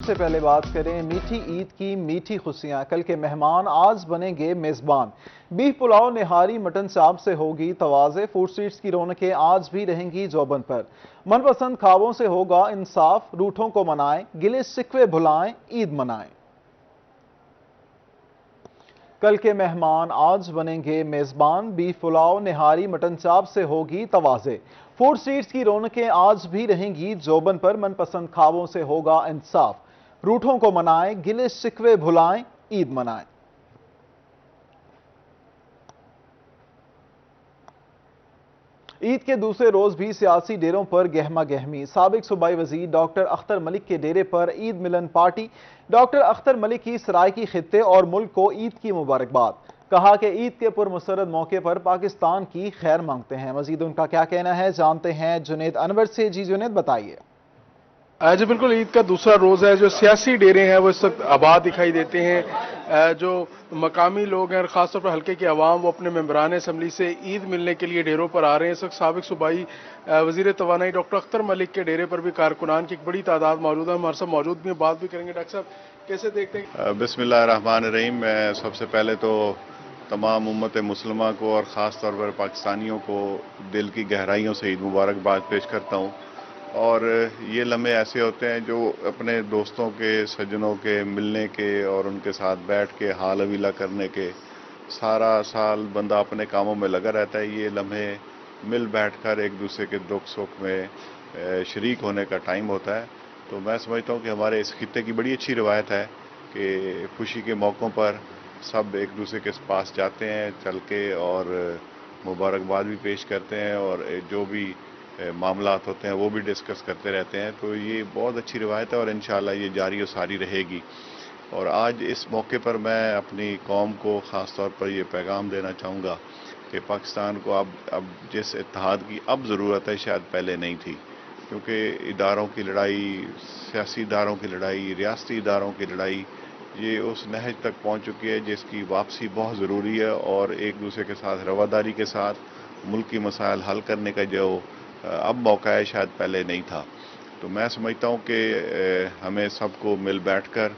سے پہلے بات کریں میٹھی عید کی میٹھی خوشیاں۔ کل کے مہمان آج بنیں گے میزبان۔ بیف پلاؤ، نہاری، مٹن چاپ سے ہوگی تواضع۔ فوڈ اسٹریٹس کی رونقیں آج بھی رہیں گی جوبن پر۔ من پسند خوابوں سے ہوگا انصاف، روٹھوں کو منائیں، گلے شکوے بھلائیں، عید منائیں۔ کل کے مہمان آج بنیں گے میزبان۔ بیف پلاؤ، نہاری، مٹن چاپ سے ہوگی تواضع۔ فوڈ اسٹریٹس کی رونقیں آج بھی رہیں گی جوبن پر۔ من پسند خوابوں سے ہوگا انصاف، روٹھوں کو منائیں، گلے شکوے بھلائیں، عید منائیں۔ عید کے دوسرے روز بھی سیاسی ڈیروں پر گہما گہمی۔ سابق صوبائی وزیر ڈاکٹر اختر ملک کے ڈیرے پر عید ملن پارٹی۔ ڈاکٹر اختر ملک کی سرائیکی خطے اور ملک کو عید کی مبارکباد۔ کہا کہ عید کے پرمسرت موقع پر پاکستان کی خیر مانگتے ہیں۔ مزید ان کا کیا کہنا ہے، جانتے ہیں جنید انور سے۔ جی جنید، بتائیے۔ جی بالکل، عید کا دوسرا روز ہے۔ جو سیاسی ڈیرے ہیں وہ اس وقت آباد دکھائی دیتے ہیں۔ جو مقامی لوگ ہیں اور خاص طور پر حلقے کے عوام، وہ اپنے ممبران اسمبلی سے عید ملنے کے لیے ڈیروں پر آ رہے ہیں۔ اس وقت سابق صوبائی وزیر توانائی ڈاکٹر اختر ملک کے ڈیرے پر بھی کارکنان کی ایک بڑی تعداد موجود ہے۔ ہمارے ساتھ موجود بھی ہیں، بات بھی کریں گے۔ ڈاکٹر صاحب، کیسے دیکھتے ہیں؟ بسم اللہ الرحمن الرحیم۔ میں سب سے پہلے تو تمام امت مسلمہ کو اور خاص طور پر پاکستانیوں کو دل کی گہرائیوں سے عید مبارکباد پیش کرتا ہوں۔ اور یہ لمحے ایسے ہوتے ہیں جو اپنے دوستوں کے، سجنوں کے ملنے کے اور ان کے ساتھ بیٹھ کے حال حویلہ کرنے کے۔ سارا سال بندہ اپنے کاموں میں لگا رہتا ہے، یہ لمحے مل بیٹھ کر ایک دوسرے کے دکھ سکھ میں شریک ہونے کا ٹائم ہوتا ہے۔ تو میں سمجھتا ہوں کہ ہمارے اس خطے کی بڑی اچھی روایت ہے کہ خوشی کے موقعوں پر سب ایک دوسرے کے پاس جاتے ہیں چل کے اور مبارکباد بھی پیش کرتے ہیں، اور جو بھی معاملات ہوتے ہیں وہ بھی ڈسکس کرتے رہتے ہیں۔ تو یہ بہت اچھی روایت ہے اور انشاءاللہ یہ جاری و ساری رہے گی۔ اور آج اس موقع پر میں اپنی قوم کو خاص طور پر یہ پیغام دینا چاہوں گا کہ پاکستان کو اب جس اتحاد کی اب ضرورت ہے شاید پہلے نہیں تھی، کیونکہ اداروں کی لڑائی، سیاسی اداروں کی لڑائی، ریاستی اداروں کی لڑائی، یہ اس نہج تک پہنچ چکی ہے جس کی واپسی بہت ضروری ہے، اور ایک دوسرے کے ساتھ رواداری کے ساتھ ملکی مسائل حل کرنے کا جو اب موقع ہے شاید پہلے نہیں تھا۔ تو میں سمجھتا ہوں کہ ہمیں سب کو مل بیٹھ کر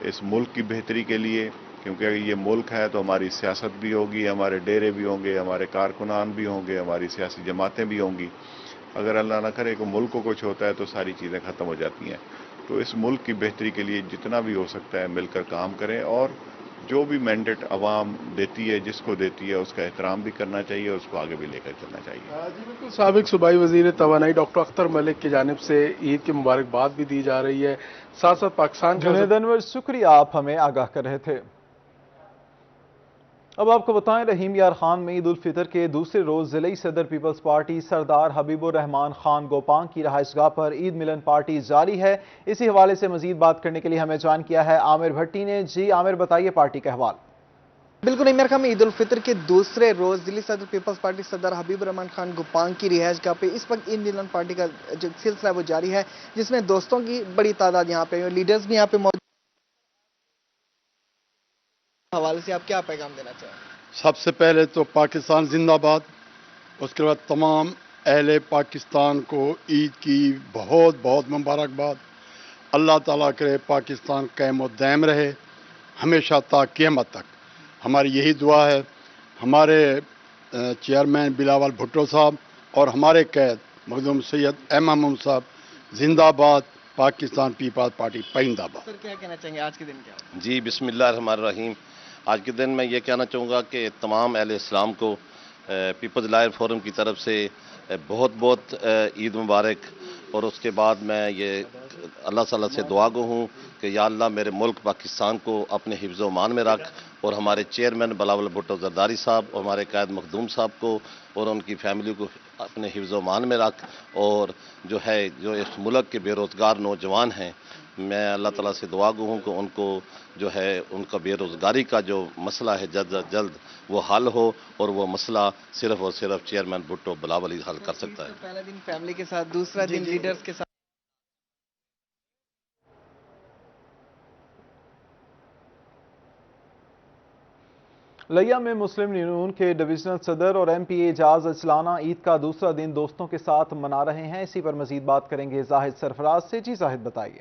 اس ملک کی بہتری کے لیے، کیونکہ اگر یہ ملک ہے تو ہماری سیاست بھی ہوگی، ہمارے ڈیرے بھی ہوں گے، ہمارے کارکنان بھی ہوں گے، ہماری سیاسی جماعتیں بھی ہوں گی۔ اگر اللہ نہ کرے کہ ملک کو کچھ ہوتا ہے تو ساری چیزیں ختم ہو جاتی ہیں۔ تو اس ملک کی بہتری کے لیے جتنا بھی ہو سکتا ہے مل کر کام کریں، اور جو بھی مینڈیٹ عوام دیتی ہے، جس کو دیتی ہے، اس کا احترام بھی کرنا چاہیے اور اس کو آگے بھی لے کر چلنا چاہیے۔ جی بالکل، سابق صوبائی وزیر توانائی ڈاکٹر اختر ملک کی جانب سے عید کی مبارکباد بھی دی جا رہی ہے۔ ساتھ ساتھ پاکستان جنید انور، شکریہ، آپ ہمیں آگاہ کر رہے تھے۔ اب آپ کو بتائیں، رحیم یار خان میں عید الفطر کے دوسرے روز ضلعی صدر پیپلز پارٹی سردار حبیب الرحمان خان گوپانگ کی رہائش گاہ پر عید ملن پارٹی جاری ہے۔ اسی حوالے سے مزید بات کرنے کے لیے ہمیں جوائن کیا ہے عامر بھٹی نے۔ جی عامر، بتائیے پارٹی کا احوال۔ بالکل عمر خان، عید الفطر کے دوسرے روز ضلعی صدر پیپلز پارٹی سردار حبیب الرحمان خان گوپانگ کی رہائش گاہ پہ اس وقت عید ملن پارٹی کا جو سلسلہ ہے وہ جاری ہے، جس میں دوستوں کی بڑی تعداد یہاں پہ، لیڈرز بھی یہاں پہ موجود۔ حوالے سے آپ کیا پیغام دینا چاہیں؟ سب سے پہلے تو پاکستان زندہ باد، اس کے بعد تمام اہل پاکستان کو عید کی بہت بہت مبارکباد۔ اللہ تعالیٰ کرے پاکستان قائم و دائم رہے ہمیشہ تا قیامت تک۔ ہماری یہی دعا ہے۔ ہمارے چیئرمین بلاول بھٹو صاحب اور ہمارے قائد مخدوم سید احمد محمود صاحب زندہ باد، پاکستان پیپلز پارٹی پائندہ باد۔ سر کیا کہنا چاہیں گے آج کے دن کیا؟ جی بسم اللہ الرحمن الرحیم۔ آج کے دن میں یہ کہنا چاہوں گا کہ تمام اہل اسلام کو پیپلز لائر فورم کی طرف سے بہت بہت عید مبارک، اور اس کے بعد میں یہ اللہ تعالیٰ سے دعا گو ہوں کہ یا اللہ میرے ملک پاکستان کو اپنے حفظ و امان میں رکھ، اور ہمارے چیئرمین بلاول بھٹو زرداری صاحب اور ہمارے قائد مخدوم صاحب کو اور ان کی فیملی کو اپنے حفظ و امان میں رکھ، اور جو اس ملک کے بے روزگار نوجوان ہیں، میں اللہ تعالیٰ سے دعا گو ہوں کہ ان کو جو ہے ان کا بے روزگاری کا جو مسئلہ ہے جلد از جلد وہ حل ہو، اور وہ مسئلہ صرف اور صرف چیئرمین بھٹو بلاول ہی حل کر سکتا ہے۔ پہلا دن فیملی کے ساتھ، دوسرا دن لیڈرز کے ساتھ۔ لیا میں مسلم یونین کے ڈویژنل صدر اور ایم پی اے اعجاز اچلانہ عید کا دوسرا دن دوستوں کے ساتھ منا رہے ہیں۔ اسی پر مزید بات کریں گے زاہد سرفراز سے۔ جی زاہد، بتائیے۔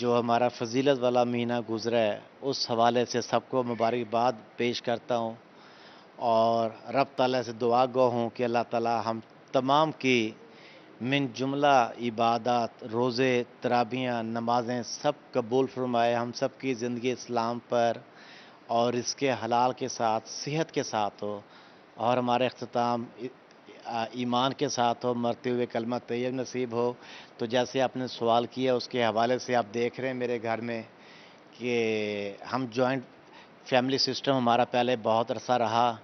جو ہمارا فضیلت والا مہینہ گزرا ہے اس حوالے سے سب کو مبارکباد پیش کرتا ہوں، اور رب تعالیٰ سے دعا گو ہوں کہ اللہ تعالیٰ ہم تمام کی من جملہ عبادات، روزے، تراویحیں، نمازیں سب قبول فرمائے، ہم سب کی زندگی اسلام پر اور اس کے حلال کے ساتھ صحت کے ساتھ ہو، اور ہمارا اختتام ایمان کے ساتھ ہو، مرتے ہوئے کلمہ طیب نصیب ہو۔ تو جیسے آپ نے سوال کیا اس کے حوالے سے آپ دیکھ رہے ہیں میرے گھر میں کہ ہم جوائنٹ فیملی سسٹم ہمارا پہلے بہت عرصہ رہا،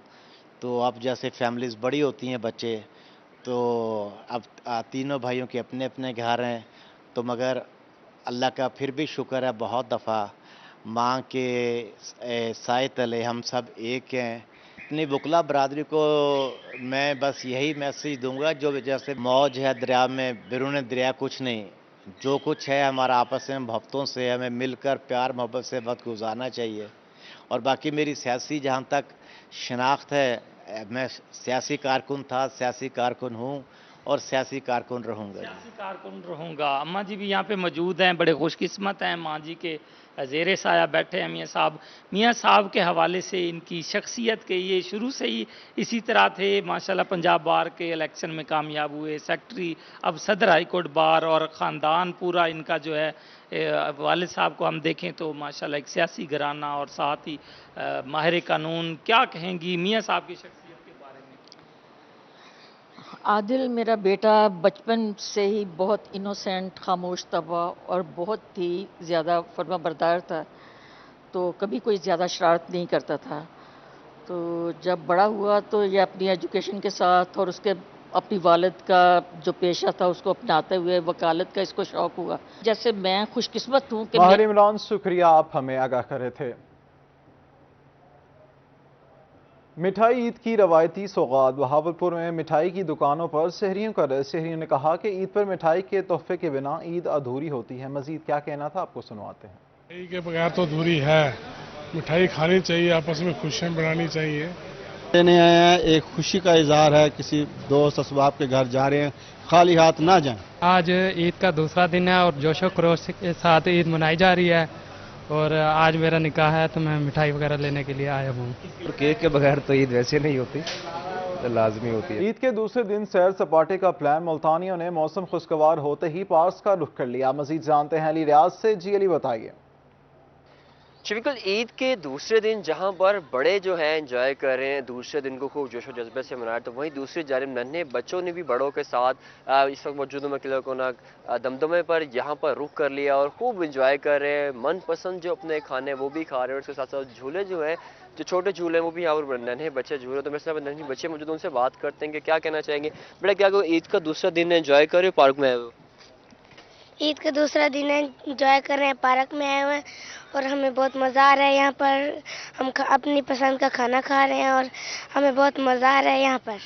تو اب جیسے فیملیز بڑی ہوتی ہیں بچے، تو اب تینوں بھائیوں کے اپنے اپنے گھر ہیں، تو مگر اللہ کا پھر بھی شکر ہے بہت دفعہ ماں کے سائے تلے ہم سب ایک ہیں۔ اپنی وکلا برادری کو میں بس یہی میسیج دوں گا، جو جیسے موج ہے دریا میں، بیرون دریا کچھ نہیں، جو کچھ ہے ہمارا آپس میں محبتوں سے ہمیں مل کر پیار محبت سے وقت گزارنا چاہیے۔ اور باقی میری سیاسی جہاں تک شناخت ہے، میں سیاسی کارکن تھا، سیاسی کارکن ہوں اور سیاسی کارکن رہوں گا۔ سیاسی کارکن رہوں گا۔ اماں جی بھی یہاں پہ موجود ہیں، بڑے خوش قسمت ہیں، ماں جی کے زیر سایہ بیٹھے ہیں میاں صاحب کے حوالے سے ان کی شخصیت کے یہ شروع سے ہی اسی طرح تھے، ماشاءاللہ پنجاب بار کے الیکشن میں کامیاب ہوئے، سیکٹری، اب صدر ہائی کورٹ بار، اور خاندان پورا ان کا جو ہے، والد صاحب کو ہم دیکھیں تو ماشاءاللہ ایک سیاسی گھرانہ اور ساتھ ہی ماہر قانون۔ کیا کہیں گی میاں صاحب کی شخصیت کے بارے میں؟ عادل میرا بیٹا بچپن سے ہی بہت انوسینٹ، خاموش طبع اور بہت ہی زیادہ فرما بردار تھا، تو کبھی کوئی زیادہ شرارت نہیں کرتا تھا۔ تو جب بڑا ہوا تو یہ اپنی ایجوکیشن کے ساتھ اور اس کے اپنی والد کا جو پیشہ تھا اس کو اپناتے ہوئے وکالت کا اس کو شوق ہوا۔ جیسے میں خوش قسمت ہوں کہ ماہر عمران، شکریہ، آپ ہمیں آگاہ کر رہے تھے۔ مٹھائی عید کی روایتی سوغات، بہاولپور میں مٹھائی کی دکانوں پر شہریوں کا رش۔ شہریوں نے کہا کہ عید پر مٹھائی کے تحفے کے بنا عید ادھوری ہوتی ہے۔ مزید کیا کہنا تھا آپ کو سنواتے ہیں۔ مٹھائی کے بغیر تو ادھوری ہے، مٹھائی کھانی چاہیے، آپس میں خوشیاں بنانی چاہیے۔ لینے آئے ہیں، ایک خوشی کا اظہار ہے، کسی دوست اسباب کے گھر جا رہے ہیں، خالی ہاتھ نہ جائیں۔ آج عید کا دوسرا دن ہے اور جوش و خروش کے ساتھ عید منائی جا رہی ہے، اور آج میرا نکاح ہے تو میں مٹھائی وغیرہ لینے کے لیے آیا ہوں۔ کیک کے بغیر تو عید ویسے نہیں ہوتی، لازمی ہوتی ہے۔ عید کے دوسرے دن سیر سپاٹے کا پلان، ملتانیوں نے موسم خوشگوار ہوتے ہی پارکس کا رخ کر لیا۔ مزید جانتے ہیں علی ریاض سے۔ جی علی، بتائیے۔ بالکل عید کے دوسرے دن جہاں پر بڑے جو ہیں انجوائے کر رہے ہیں، دوسرے دن کو خوب جوش و جذبے سے منایا، تو وہیں دوسری جانب ننھے بچوں نے بھی بڑوں کے ساتھ اس وقت موجود ہوں میں قلعہ کونا دمدمے پر یہاں پر رخ کر لیا اور خوب انجوائے کر رہے ہیں۔ من پسند جو اپنے کھانے وہ بھی کھا رہے ہیں، اور اس کے ساتھ ساتھ جھولے جو ہیں، جو چھوٹے جھولے ہیں وہ بھی یہاں پر ننھے بچے جھولے، تو میرے ساتھ ننھے بچے موجود ہیں، ان سے بات کرتے ہیں کہ کیا کہنا چاہیں گے۔ بیٹا کیا کہ عید کا دوسرا دن انجوائے کر رہے ہو پارک میں آئے ہو؟ عید کا دوسرا دن ہے، انجوائے کر رہے ہیں، پارک میں آئے ہوئے ہیں اور ہمیں بہت مزہ آ رہا ہے یہاں پر۔ ہم اپنی پسند کا کھانا کھا رہے ہیں اور ہمیں بہت مزہ آ رہا ہے یہاں پر۔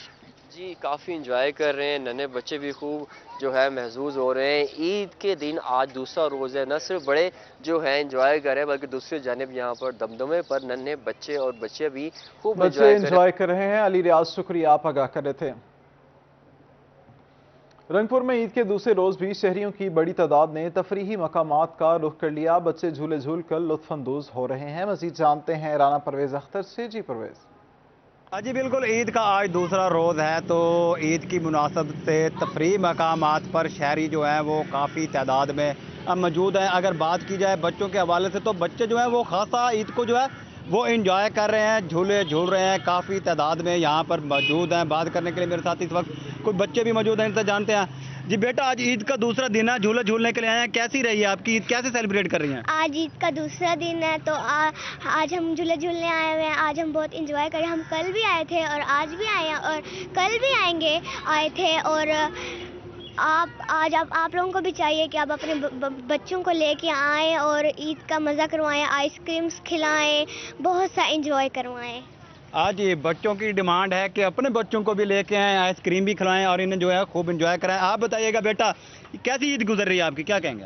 جی کافی انجوائے کر رہے ہیں، ننھے بچے بھی خوب جو ہے محظوظ ہو رہے ہیں۔ عید کے دن آج دوسرا روز ہے، نہ صرف بڑے جو ہیں انجوائے کر رہے ہیں بلکہ دوسری جانب یہاں پر دمدمے پر ننھے بچے اور بچے بھی خوب انجوائے کر رہے ہیں۔ علی ریاض، شکریہ، آپ آگاہ کر رہے تھے۔ رنگپور میں عید کے دوسرے روز بھی شہریوں کی بڑی تعداد نے تفریحی مقامات کا رخ کر لیا۔ بچے جھولے جھول کر لطف اندوز ہو رہے ہیں۔ مزید جانتے ہیں رانا پرویز اختر سے۔ جی پرویز۔ جی بالکل، عید کا آج دوسرا روز ہے، تو عید کی مناسبت سے تفریحی مقامات پر شہری جو ہیں وہ کافی تعداد میں موجود ہیں۔ اگر بات کی جائے بچوں کے حوالے سے تو بچے جو ہیں وہ خاصا عید کو جو ہے وہ انجوائے کر رہے ہیں، جھولے جھول رہے ہیں، کافی تعداد میں یہاں پر موجود ہیں۔ بات کرنے کے لیے میرے ساتھ اس وقت کچھ بچے بھی موجود ہیں، ان سے جانتے ہیں۔ جی بیٹا، آج عید کا دوسرا دن ہے، جھولے جھولنے کے لیے آئے ہیں، کیسی رہی ہے آپ کی عید، کیسے سیلیبریٹ کر رہی ہیں؟ آج عید کا دوسرا دن ہے تو آج ہم جھولے جھولنے آئے ہوئے ہیں، آج ہم بہت انجوائے کریں۔ ہم کل بھی آئے تھے اور آج بھی آئے ہیں اور کل بھی آئے تھے، اور آپ لوگوں کو بھی چاہیے کہ آپ اپنے بچوں کو لے کے آئیں اور عید کا مزہ کروائیں، آئس کریمز کھلائیں، بہت سا انجوائے کروائیں۔ آج بچوں کی ڈیمانڈ ہے کہ اپنے بچوں کو بھی لے کے آئیں، آئس کریم بھی کھلائیں اور انہیں جو ہے خوب انجوائے کرائیں۔ آپ بتائیے گا بیٹا، کیسی عید گزر رہی ہے آپ کی، کیا کہیں گے؟